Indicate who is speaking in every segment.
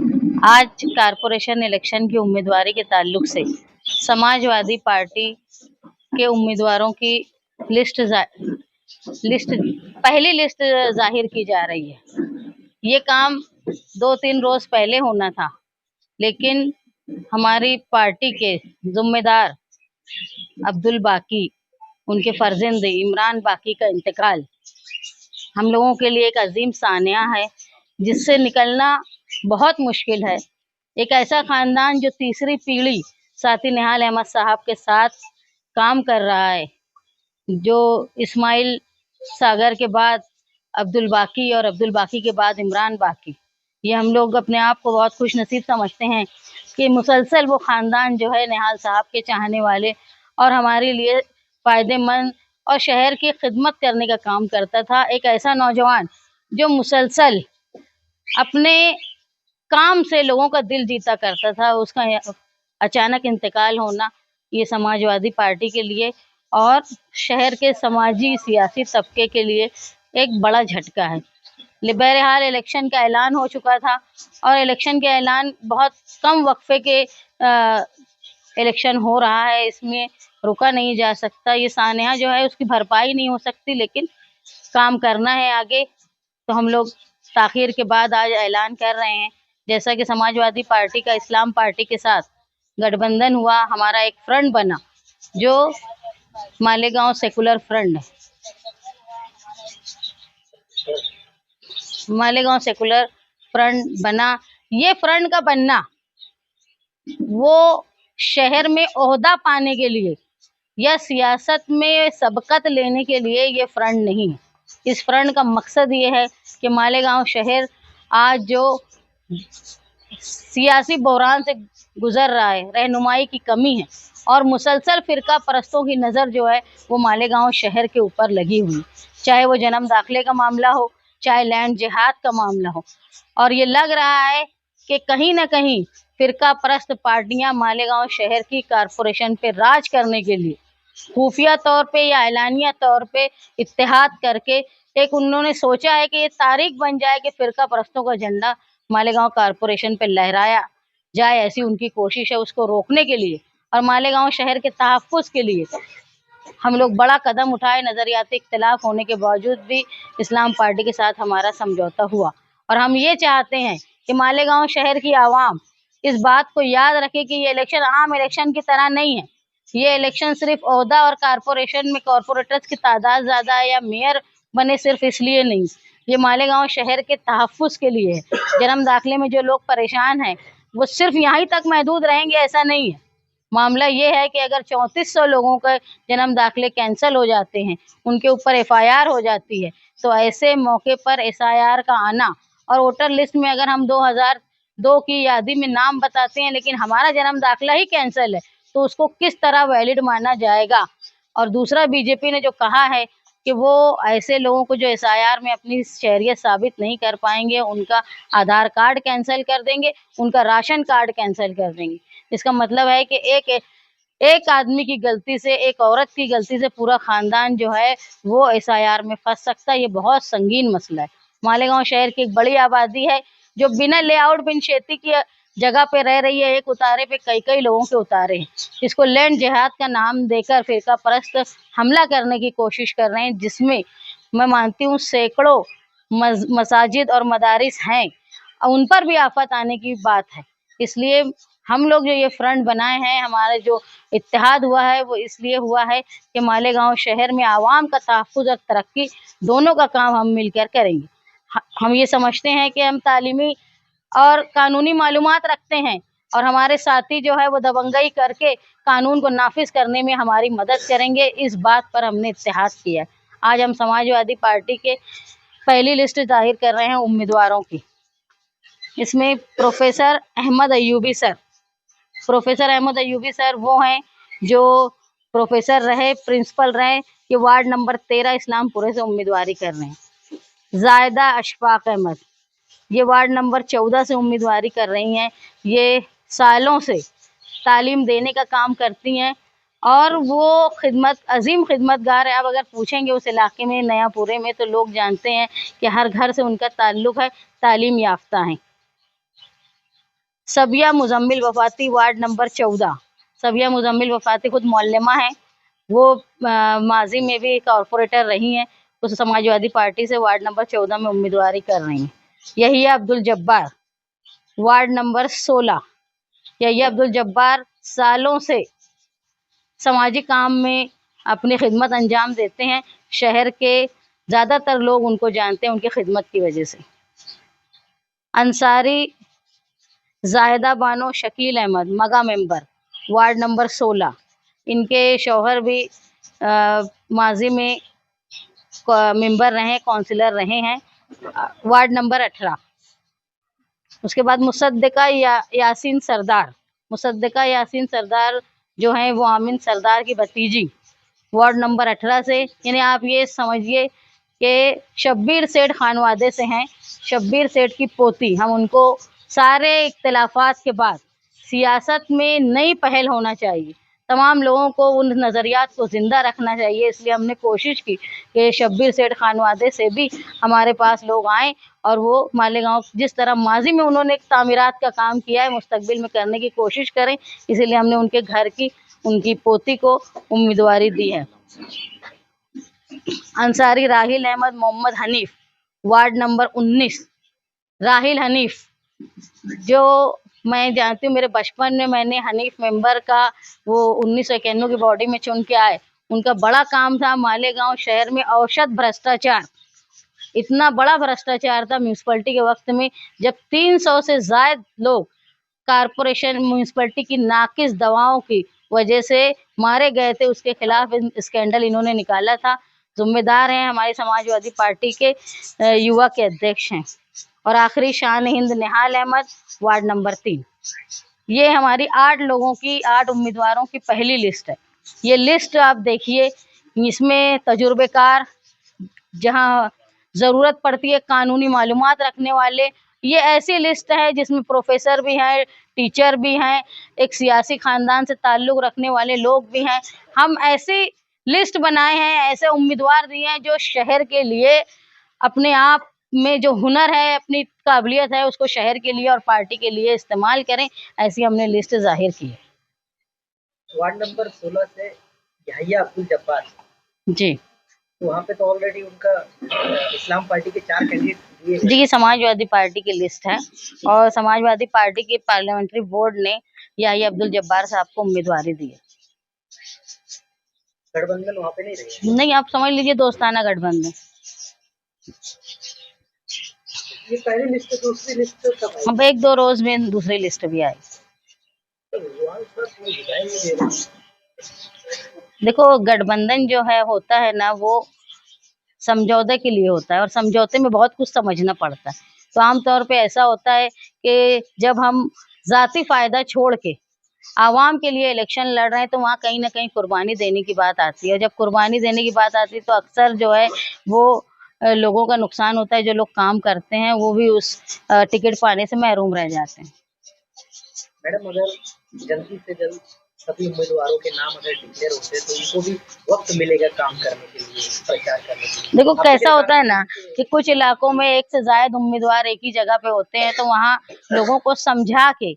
Speaker 1: आज corporation election की उम्मीदवारी के ताल्लुक से समाजवादी पार्टी के उम्मीदवारों की लिस्ट लिस्ट पहली लिस्ट जाहिर की जा रही है। ये काम 2-3 रोज पहले होना था, लेकिन हमारी पार्टी के जिम्मेदार अब्दुल बाकी, उनके फर्जंद इमरान बाकी का इंतकाल हम लोगों के लिए एक अजीम सानिया है, जिससे निकलना बहुत मुश्किल है। एक ऐसा खानदान जो तीसरी पीढ़ी साथी निहाल अहमद साहब के साथ काम कर रहा है, जो इस्माइल सागर के बाद अब्दुल बाकी और अब्दुल बाकी के बाद इमरान बाकी, ये हम लोग अपने आप को बहुत खुश नसीब समझते हैं कि मुसलसल वो ख़ानदान जो है निहाल साहब के चाहने वाले और हमारे लिए फ़ायदेमंद और शहर की खिदमत करने का काम करता था। एक ऐसा नौजवान जो मुसलसल अपने काम से लोगों का दिल जीता करता था, उसका अचानक इंतकाल होना ये समाजवादी पार्टी के लिए और शहर के समाजी सियासी तबके के लिए एक बड़ा झटका है। बहरहाल इलेक्शन का ऐलान हो चुका था और इलेक्शन के ऐलान बहुत कम वक्फे के इलेक्शन हो रहा है, इसमें रुका नहीं जा सकता। ये सानिया जो है उसकी भरपाई नहीं हो सकती, लेकिन काम करना है आगे, तो हम लोग ताखीर के बाद आज ऐलान कर रहे हैं। जैसा कि समाजवादी पार्टी का इस्लाम पार्टी के साथ गठबंधन हुआ, हमारा एक फ्रंट बना जो मालेगांव सेकुलर फ्रंट है। मालेगांव सेकुलर फ्रंट बना। ये फ्रंट का बनना वो शहर में ओहदा पाने के लिए या सियासत में सबकत लेने के लिए ये फ्रंट नहीं है। इस फ्रंट का मकसद ये है कि मालेगांव शहर आज जो सियासी बहरान से गुजर रहा है, रहनुमाई की कमी है और मुसलसल फिरका परस्तों की नज़र जो है वो मालेगांव शहर के ऊपर लगी हुई, चाहे वो जन्म दाखिले का मामला हो, चाहे लैंड जिहाद का मामला हो। और ये लग रहा है कि कहीं ना कहीं फिरका परस्त पार्टियां मालेगांव शहर की कारपोरेशन पे राज करने के लिए खुफिया तौर पे या एलानिया तौर पे इत्तेहाद करके एक उन्होंने सोचा है कि ये तारीख बन जाए कि फिरका परस्तों का झंडा मालेगांव कारपोरेशन पे लहराया जाए। ऐसी उनकी कोशिश है। उसको रोकने के लिए और मालेगांव शहर के तहफ़्फ़ुज़ के लिए हम लोग बड़ा कदम उठाए। नज़रियाती इख्तिलाफ होने के बावजूद भी इस्लाम पार्टी के साथ हमारा समझौता हुआ और हम ये चाहते हैं कि मालेगांव शहर की आवाम इस बात को याद रखे कि ये इलेक्शन आम इलेक्शन की तरह नहीं है। ये इलेक्शन सिर्फ ओहदा और कारपोरेशन में कॉरपोरेटर्स की तादाद ज़्यादा है या मेयर बने सिर्फ इसलिए नहीं, ये मालेगांव शहर के तहफ़्फ़ुज़ के लिए है। जन्म दाखिले में जो लोग परेशान हैं वो सिर्फ यहीं तक महदूद रहेंगे ऐसा नहीं है। मामला ये है कि अगर 3400 लोगों के जन्म दाखिले कैंसिल हो जाते हैं, उनके ऊपर एफआईआर हो जाती है, तो ऐसे मौके पर एसआईआर का आना और वोटर लिस्ट में अगर हम 2002 की यादी में नाम बताते हैं लेकिन हमारा जन्म दाखिला ही कैंसिल है, तो उसको किस तरह वैलिड माना जाएगा। और दूसरा, बीजेपी ने जो कहा है कि वो ऐसे लोगों को जो एसआईआर में अपनी शहरियत साबित नहीं कर पाएंगे, उनका आधार कार्ड कैंसिल कर देंगे, उनका राशन कार्ड कैंसिल कर देंगे। इसका मतलब है कि एक आदमी की गलती से, एक औरत की गलती से पूरा खानदान जो है वो एसआईआर में फंस सकता है। ये बहुत संगीन मसला है। मालेगांव शहर की एक बड़ी आबादी है जो बिना लेआउट बिन खेती की जगह पे रह रही है। एक उतारे पे कई कई लोगों के उतारे हैं। इसको लैंड जिहाद का नाम देकर फिरका परस्त हमला करने की कोशिश कर रहे हैं, जिसमें मैं मानती हूँ सैकड़ों मसाजिद और मदारिस हैं, उन पर भी आफत आने की बात है। इसलिए हम लोग जो ये फ्रंट बनाए हैं, हमारे जो इत्तेहाद हुआ है वो इसलिए हुआ है कि मालेगांव शहर में आवाम का तहफ़्फ़ुज़ और तरक्की दोनों का काम हम मिलकर करेंगे। हम ये समझते हैं कि हम तालीमी और कानूनी मालूमात रखते हैं और हमारे साथी जो है वो दबंगई करके कानून को नाफिज करने में हमारी मदद करेंगे। इस बात पर हमने इत्तेहाद किया। आज हम समाजवादी पार्टी के पहली लिस्ट जाहिर कर रहे हैं उम्मीदवारों की। इसमें प्रोफेसर अहमद अयूबी सर वो हैं जो प्रोफेसर रहे, प्रिंसिपल रहे, ये वार्ड नंबर 13 इस्लामपुरे से उम्मीदवारी कर रहे हैं। जायदा अशफाक अहमद ये वार्ड नंबर 14 से उम्मीदवारी कर रही हैं। ये सालों से तालीम देने का काम करती हैं और वो अजीम खिदमतगार है। अब अगर पूछेंगे उस इलाके में, नयापुरे में, तो लोग जानते हैं कि हर घर से उनका ताल्लुक़ है, तालीम याफ्ता हैं। सबिया मुजम्मिल वफाती वार्ड नंबर 14। सबिया मुजम्मिल वफाती खुद मौलमा है, वो माजी में भी कॉरपोरेटर रही हैं, उस समाजवादी पार्टी से वार्ड नंबर 14 में उम्मीदवारी कर रही हैं। यही अब्दुल जब्बार वार्ड नंबर 16। यही अब्दुल जब्बार सालों से सामाजिक काम में अपनी खिदमत अंजाम देते हैं। शहर के ज़्यादातर लोग उनको जानते हैं उनकी खिदमत की वजह से। अंसारी जाहिदा बानो शकील अहमद मगा मेंबर वार्ड नंबर 16। इनके शौहर भी माजी में मेंबर रहे, काउंसिलर रहे हैं, वार्ड नंबर 18। उसके बाद मुसद्दिका यासीन सरदार। मुसद्दिका यासीन सरदार जो हैं वो आमिन सरदार की भतीजी, वार्ड नंबर 18 से। यानी आप ये समझिए कि शब्बीर सेठ खानवादे से हैं, शब्बीर सेठ की पोती। हम उनको सारे इख्तिलाफात के बाद सियासत में नई पहल होना चाहिए, तमाम लोगों को उन नज़रियात को ज़िंदा रखना चाहिए, इसलिए हमने कोशिश की कि शब्बीर सेठ खानवादे से भी हमारे पास लोग आएँ और वो मालेगांव जिस तरह माजी में उन्होंने एक तामीरात का काम किया है मुस्तकबिल में करने की कोशिश करें, इसीलिए हमने उनके घर की उनकी पोती को उम्मीदवारी दी है। Ansari Rahil Ahmed Mohammed Hanif ward number 19। राहिल हनीफ जो मैं जानती हूँ, मेरे बचपन में मैंने हनीफ मेंबर का वो 1991 की बॉडी में चुन के आए। उनका बड़ा काम था मालेगांव शहर में औसत भ्रष्टाचार, इतना बड़ा भ्रष्टाचार था म्यूनसिपलिटी के वक्त में, जब 300 से ज़ायद लोग कारपोरेशन म्यूनसिपलिटी की नाकिस दवाओं की वजह से मारे गए थे। उसके खिलाफ स्कैंडल इन्होंने निकाला था। जिम्मेदार हैं हमारी समाजवादी पार्टी के युवा के अध्यक्ष हैं। और आखिरी शान हिंद निहाल अहमद वार्ड नंबर 3। ये हमारी 8 लोगों की 8 उम्मीदवारों की पहली लिस्ट है। ये लिस्ट आप देखिए, इसमें तजुर्बेकार, जहां ज़रूरत पड़ती है कानूनी मालूमात रखने वाले, ये ऐसी लिस्ट है जिसमें प्रोफेसर भी हैं, टीचर भी हैं, एक सियासी ख़ानदान से ताल्लुक़ रखने वाले लोग भी हैं। हम ऐसी लिस्ट बनाए हैं, ऐसे उम्मीदवार दिए हैं जो शहर के लिए अपने आप में जो हुनर है, अपनी काबिलियत है, उसको शहर के लिए और पार्टी के लिए इस्तेमाल करें, ऐसी हमने लिस्ट ज़ाहिर की है।
Speaker 2: वार्ड नंबर 16 से याहिया अब्दुल जब्बार
Speaker 1: जी,
Speaker 2: तो वहाँ पे तो ऑलरेडी उनका इस्लाम पार्टी के 4 कैंडिडेट दिए
Speaker 1: जी, ये समाजवादी पार्टी की लिस्ट है और समाजवादी पार्टी के पार्लियामेंट्री बोर्ड ने याहिया अब्दुल जब्बार साहब को उम्मीदवारी दी है।
Speaker 2: गठबंधन वहाँ पे नहीं रही?
Speaker 1: नहीं, आप समझ लीजिए दोस्ताना गठबंधन।
Speaker 2: ये पहली लिस्ट, दूसरी लिस्ट कब आई?
Speaker 1: अब 1-2 रोज में दूसरी लिस्ट भी आई। देखो, गठबंधन जो है होता है ना, वो समझौते के लिए होता है और समझौते में बहुत कुछ समझना पड़ता है। तो आमतौर पे ऐसा होता है कि जब हम ज़ाती फ़ायदा छोड़ के आवाम के लिए इलेक्शन लड़ रहे हैं तो वहाँ कहीं ना कहीं कुर्बानी देने की बात आती है। जब कुर्बानी देने की बात आती है तो अक्सर जो है वो लोगों का नुकसान होता है। जो लोग काम करते हैं वो भी उस टिकट पाने से महरूम रह जाते हैं।
Speaker 2: मैडम, अगर जल्दी से जल्द सभी उम्मीदवारों के नाम अगर डिक्लेयर होते हैं तो इनको भी वक्त मिलेगा काम करने के लिए, प्रचार करने के लिए।
Speaker 1: देखो कैसा होता है ना कि कुछ इलाकों में एक से ज्यादा उम्मीदवार एक ही जगह पे होते हैं, तो वहाँ लोगों को समझा के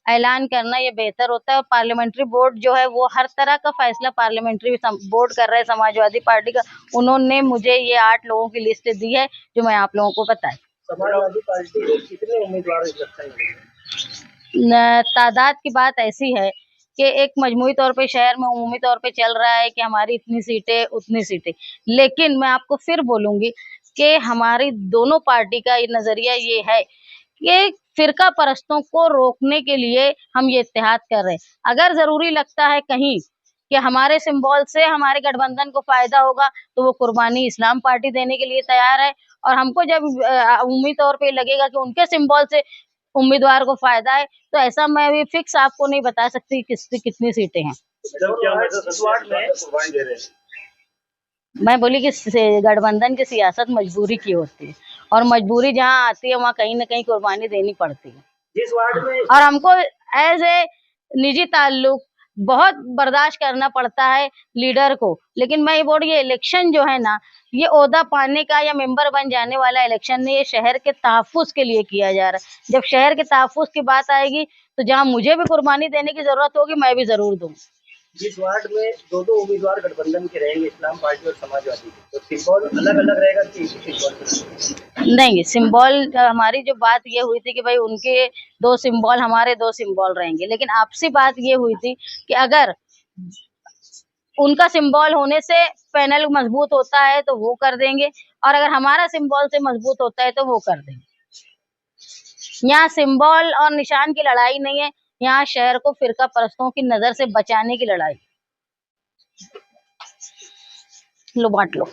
Speaker 1: ऐलान करना ये बेहतर होता है। और पार्लियामेंट्री बोर्ड जो है वो हर तरह का फैसला पार्लियामेंट्री बोर्ड कर रहा है समाजवादी पार्टी का। उन्होंने मुझे ये 8 लोगों की लिस्ट दी है जो मैं आप लोगों को बताई।
Speaker 2: समाजवादी पार्टी को कितने उम्मीदवार
Speaker 1: तादाद की बात ऐसी है कि एक मजमूई तौर पे शहर में उमूमी तौर पे चल रहा है कि हमारी इतनी सीटें उतनी सीटें, लेकिन मैं आपको फिर बोलूंगी कि हमारी दोनों पार्टी का नजरिया ये है कि फिरका परस्तों को रोकने के लिए हम ये इत्तेहाद कर रहे हैं। अगर जरूरी लगता है कहीं कि हमारे सिंबल से हमारे गठबंधन को फायदा होगा तो वो कुर्बानी इस्लाम पार्टी देने के लिए तैयार है। और हमको जब उम्मीद तौर पे लगेगा कि उनके सिंबल से उम्मीदवार को फायदा है तो ऐसा मैं भी फिक्स आपको नहीं बता सकती कितनी सीटें हैं। मैं बोली कि गठबंधन की सियासत मजबूरी की होती है और मजबूरी जहाँ आती है वहाँ कहीं ना कहीं कुर्बानी देनी पड़ती है।
Speaker 2: जिस वार्ड में
Speaker 1: और हमको एज ए निजी ताल्लुक बहुत बर्दाश्त करना पड़ता है लीडर को। लेकिन मैं ये बोल रही, ये इलेक्शन जो है ना, ये ओहदा पाने का या मेंबर बन जाने वाला इलेक्शन नहीं, ये शहर के तहफ्फुज़ के लिए किया जा रहा है। जब शहर के तहफ्फुज़ की बात आएगी तो जहाँ मुझे भी कुर्बानी देने की जरूरत होगी, मैं भी जरूर दूँ।
Speaker 2: जिस वार्ड में दो उम्मीदवार गठबंधन के रहेंगे, इस्लाम पार्टी और समाजवादी के, तो सिंबल अलग अलग रहेगा कि एक ही सिंबल?
Speaker 1: नहीं, सिंबल हमारी जो बात ये हुई थी कि भाई उनके 2 सिंबल, हमारे 2 सिंबल रहेंगे। लेकिन आपसी बात ये हुई थी कि अगर उनका सिंबल होने से पैनल मजबूत होता है तो वो कर देंगे, और अगर हमारा सिंबल से मजबूत होता है तो वो कर देंगे। यहाँ सिंबल और निशान की लड़ाई नहीं है, यहाँ शहर को फिरका परस्तों की नजर से बचाने की लड़ाई। लो बांट लो।